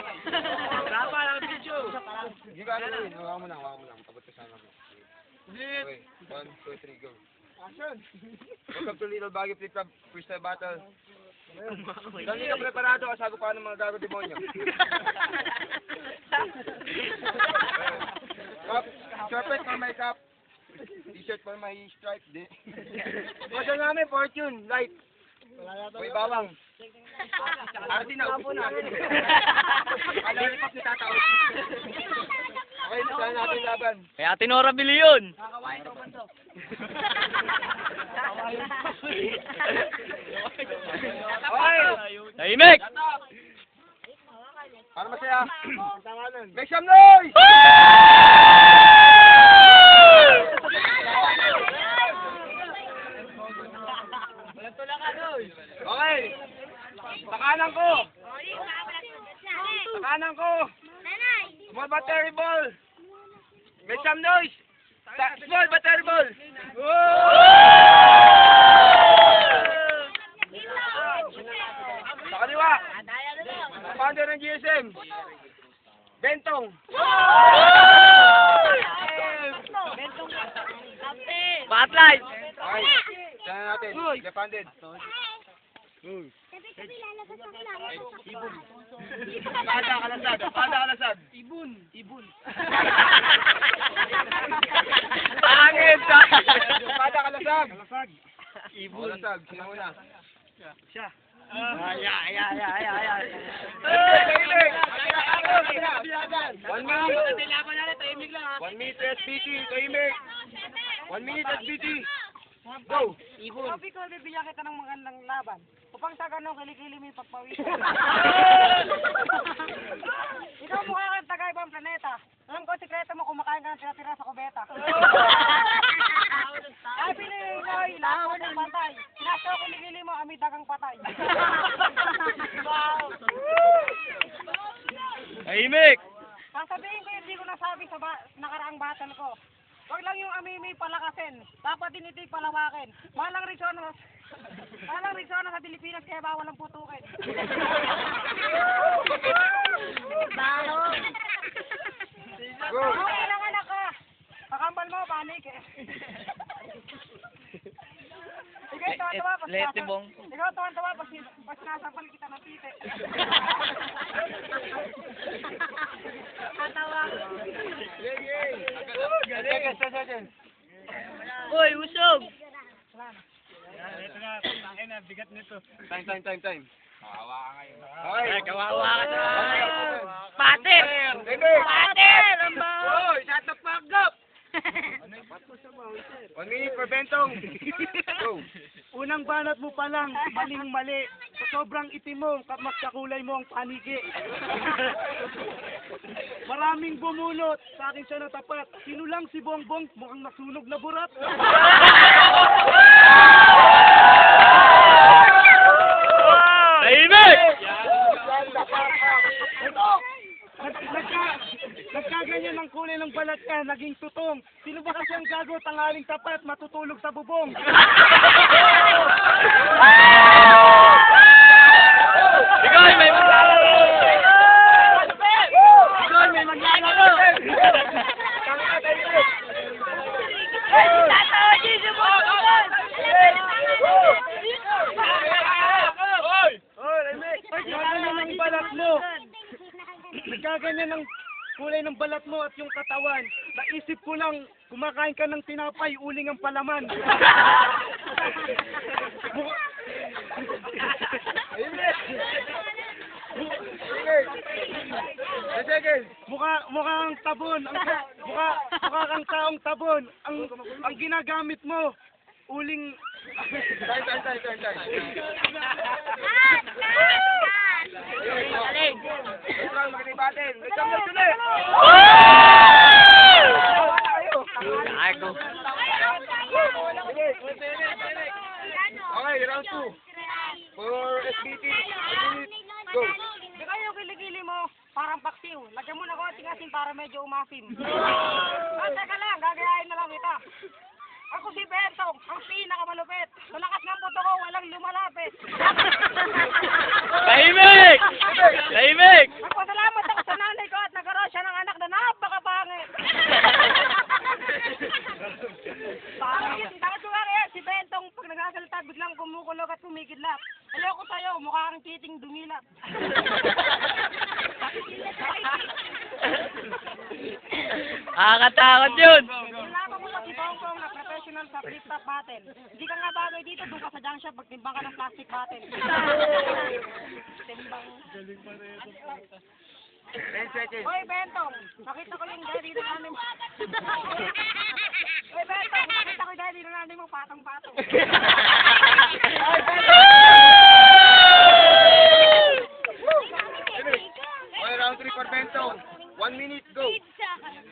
Rapa lang video. Hindi ka ano yun. Hawakan mo lang. Kapag kasama mo. Okay. 1, 2, 3, go. Action! Welcome to Little Baguio Flip Club Freestyle Battle. Kung hindi ka preparado, kasago pa ng mga gago demonyo. Cup, shortcut for my cup. T-shirt for my stripe. Order namin, Fortune, light. May bawang. Arati na, upo na. Alalipap ni Tata. Okay, saan natin laban? Kaya Tinora bili yun. Kakawain ko bando. Okay! Tahimik! Para masaya. Make some noise! Okay. Takanan ko. Small but terrible. Make some noise. Small but terrible. Sa kaliwa. Founder ng GSM. Bentong. Spotlight! Okay. Sana natin. Defended. Pada kalasad. Ibon. Pangit! Pada kalasag. Ibon. Kalasag. Sino muna? Siya. One minute SBT. Tahimik. 1 minute SBT. Go! Sabi ko, bibigyan kita ng magandang laban. Upang sa ganun, kilikili mo yung pagpawisan. Ikaw mukha kang taga-ibang planeta. Alam ko, sikreto mo, kumakain ka ng tira-tira sa kubeta. Ay, pinili ko, ilaw ng patay. Sinasyo, kilikili mo, amin dagang patay. Wow! Tahimik! Sasabihin ko, hindi ko nasabi sa nakaraang battle ko. Huwag lang yung amimi palakasin. Dapat din ito'y palawakin. Malang Rizona sa Pilipinas kaya bawal ang putukin. Dalo! Kung ilang anak ka, pakambal mo, panik eh. Ikaw tuwan-tuwa pag sinasampal kita ng tite. Katawa. Uy, usog! Time. Ay, kawawa ka na! Pater! Pater! Ang baho! Oh, shut the fuck up! 1 minute for Bentong. Go. Unang banat mo pa lang, maling-mali. Sa sobrang itim mo, mas kakulay mo ang panigi. Maraming bumulot, sa akin siya natapat. Sino lang si Bongbong, mukhang nasunog na burat. Tahimik! Nagkaganyan ang kulay ng balat ka, naging tutong. Sino ba kasi ang gago, tanghaling tapat, matutulog sa bubong? Ikaw ay may maglalaro! Ikaw may maglalaro! Nagkaganyan ang balat mo. Nagkaganyan ang kulay ng balat mo at yung katawan. Naisip ko lang, kumakain ka ng tinapay, uling ang palaman. Mukha ang tabon, mukha kang taong tabon. Ang ginagamit mo, uling. Time. Ikaw, makinibatin. Make some noise ulit. Ay, go. Okay, round 2. For SBT, 1 minute. Go. Di kayo kilikili mo, parang paksiw. Lagyan mo na konting asin para medyo umasim. Teka lang, gagayahin na lang kita. Ako si Bentong, ang pinakamalupit. Malakas ng puto ko, walang lumalapit. Tahimik! Tahimik! Magpasalamat Nakakatakot yun. Nilaban mo na si Bongbong na professional sa flip-top battle. Hindi ka nga bagay dito, doon ka sa junk shop, magtimbang ka ng plastic battle. Timbang. 10 seconds. Hoy, Bentong! Nakita ko yung daddy ng nanay mo. Hoy, Bentong! Nakita ko yung daddy ng nanay mo, patong-patong. Okay, round 3 for Bentong. 1 minute, go.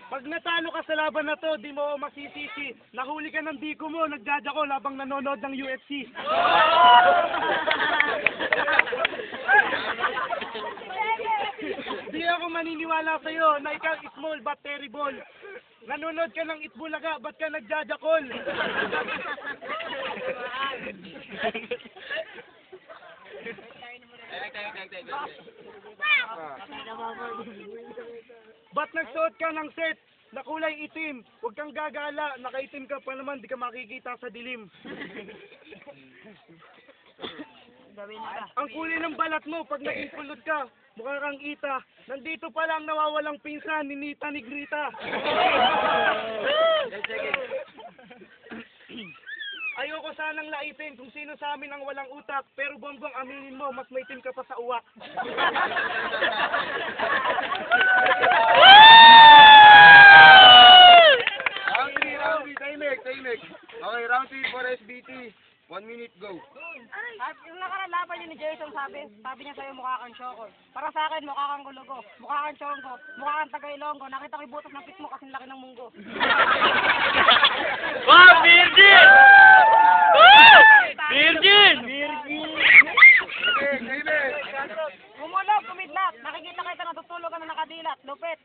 Pag natalo ka sa laban na to, di mo masisisi. Nahuli ka ng biko mo, nagjaja ko labang nanonood ng UFC. Di ako maniniwala sa'yo na ikaw small but terrible. Nanonood ka ng Itbulaga, ba't ka nagjajakol? Ba't nagsuot ka ng set na kulay itim? Huwag kang gagala, nakaitim ka pa naman, di ka makikita sa dilim. Ang kulay ng balat mo, pag naging kulot ka, mukha kang ita. Nandito pa lang nawawalang pinsan, ninita ni Grita. Ayoko sanang laitin kung sino sa amin ang walang utak, pero Bongbong, aminin mo, mas may team ka pa sa uwak. Round 3, timer. Okay, round 3 for SBT. 1 minute, go. At yung nakaralaban yun ni Jason, sabi niya sa'yo mukha kang Shoko. Para sa akin, mukha kang Gulugo, mukha kang Chongo, mukha kang Tagailonggo. Nakita ko yung butas ng pit mo kasing laki ng munggo. Wow, virgin! Woo! Virgin! Okay, timer. Gumulog, kumidlat. Nakikita kita natutulog ka na nakadilat. Lupit.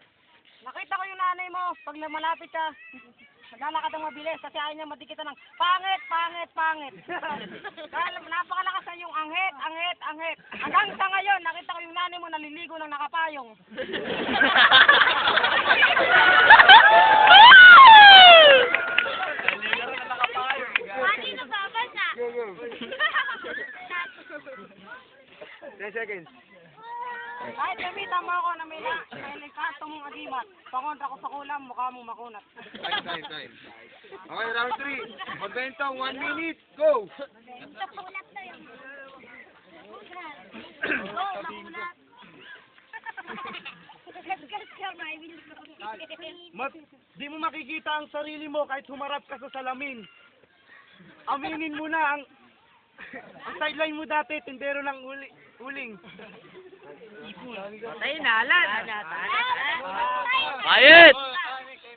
Nakita ko yung nanay mo. Pag malapit ka, naglalakad ang mabilis kasi ayaw niya madikitan ng pangit. Dahil napakalakas na yung anghit. Hanggang sa ngayon, nakita ko yung nanay mo naliligo ng nakapayong. Go, go. 10 seconds. Kahit gamitan mo ako na may kanto mong agimat, pangontra ko sa kulam, mukha mong makunat. Time. Okay, round 3. For Bentong, 1 minute, go. Di mo makikita ang sarili mo kahit humarap ka sa salamin. Aminin mo na ang sideline mo dati, tindero ng uling. Ayit!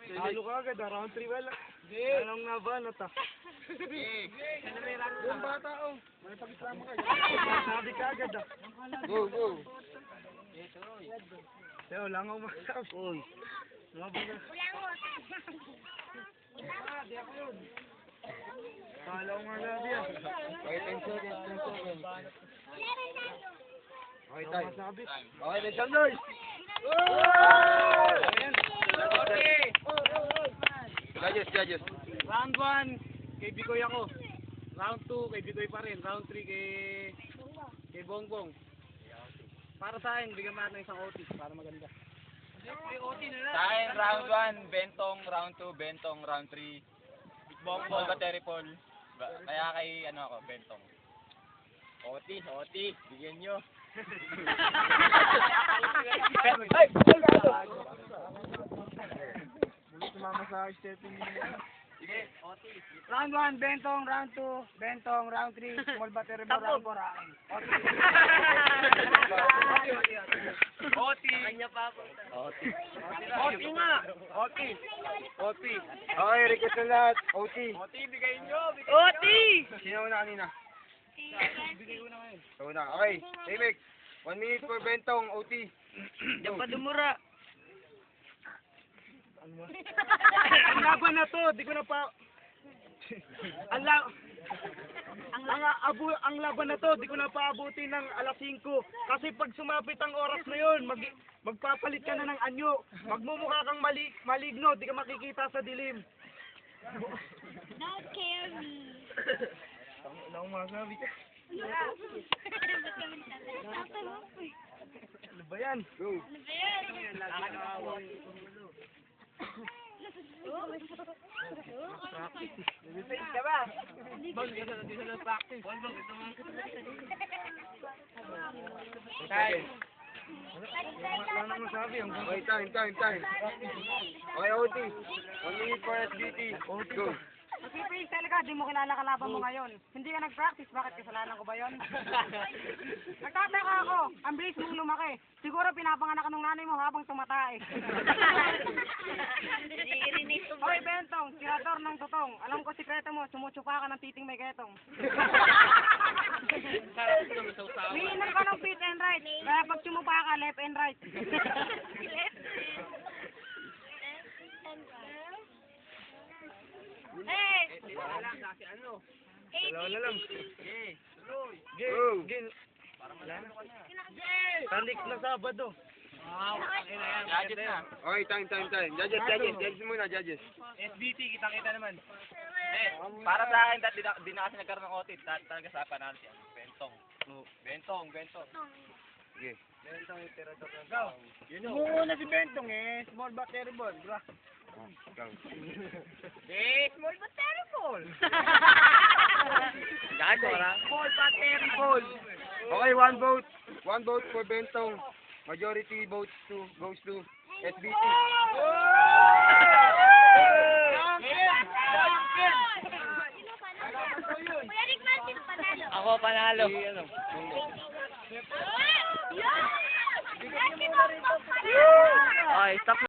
Talo ka agad, round 3 wala. Anong nabanat ah? Yung bata, oh. May pag-isama kayo. Sabi ka agad ah. Go, go. Yo, lang ako masabi. Uy. Kala ko nga gabi ah. Okay, 10 seconds. Okay, time. Masabi. Okay, let's go, guys. Judges. Round 1, kay Bigoy ako. Round 2, kay Bigoy pa rin. Round 3, kay Bongbong. Para sa akin, bigyan natin isang OT para maganda. Sa akin, round 1, Bentong, round 2, Bentong, round 3, Bongbong, Teripol. Kaya kay, ako, Bentong. OT, bigyan nyo. Sumama sa stepping Round 1, Bentong. Round 2, Bentong. Round 3, small battery mo. Round 4, akin. Kanya pa ako. OT nga. OT. Okay, request na lahat. OT. Bigay nyo. Sino una kanina? Ikaw na. Okay, Timik. 1 minute for Bentong, OT. Diyan pa dumura. Ang laban na to, di ko na pa... ang laban na to, di ko na paabuti ng alas 5. Kasi pag sumapit ang oras na yun, magpapalit ka na ng anyo. Magmumukha kang maligno, di ka makikita sa dilim. Don't scare me. Ano akong masabi ka? Ano ba yan? Go. Nag-face ka ba? Time. Wala nang masabi. Okay, time. Okay, OT. 1 minute for SBT. Go. Mag-face talaga, di mo kilala kalaban mo ngayon. Hindi ka nag-practice, bakit kasalanan ko ba yon? Nagtataka ako, ang bilis mong lumaki. Siguro pinapanganak ka ng nanay mo habang tumatae. Hoy, Bentong, tirador ng tutong. Alam ko sikreto mo, sumutsupa ka ng titing may ketong. Umiinom ka ng fit and right, kaya pag sumupa ka, left and right. Dalawa na lang. Go. Tandik na Sabado. Gadget na. Okay, time. Judges muna, judges. SBT, kita-kita naman. Para sa akin, di na kasi nagkaroon ng OT. Talaga sa panalo siya. Bentong. Sige. Muna si Bentong small but terrible, bro. Go. Small but terrible. Gago, Small but terrible. Okay, one vote for Bentong. Majority votes goes to SBT. Ako panalo. Okay, stop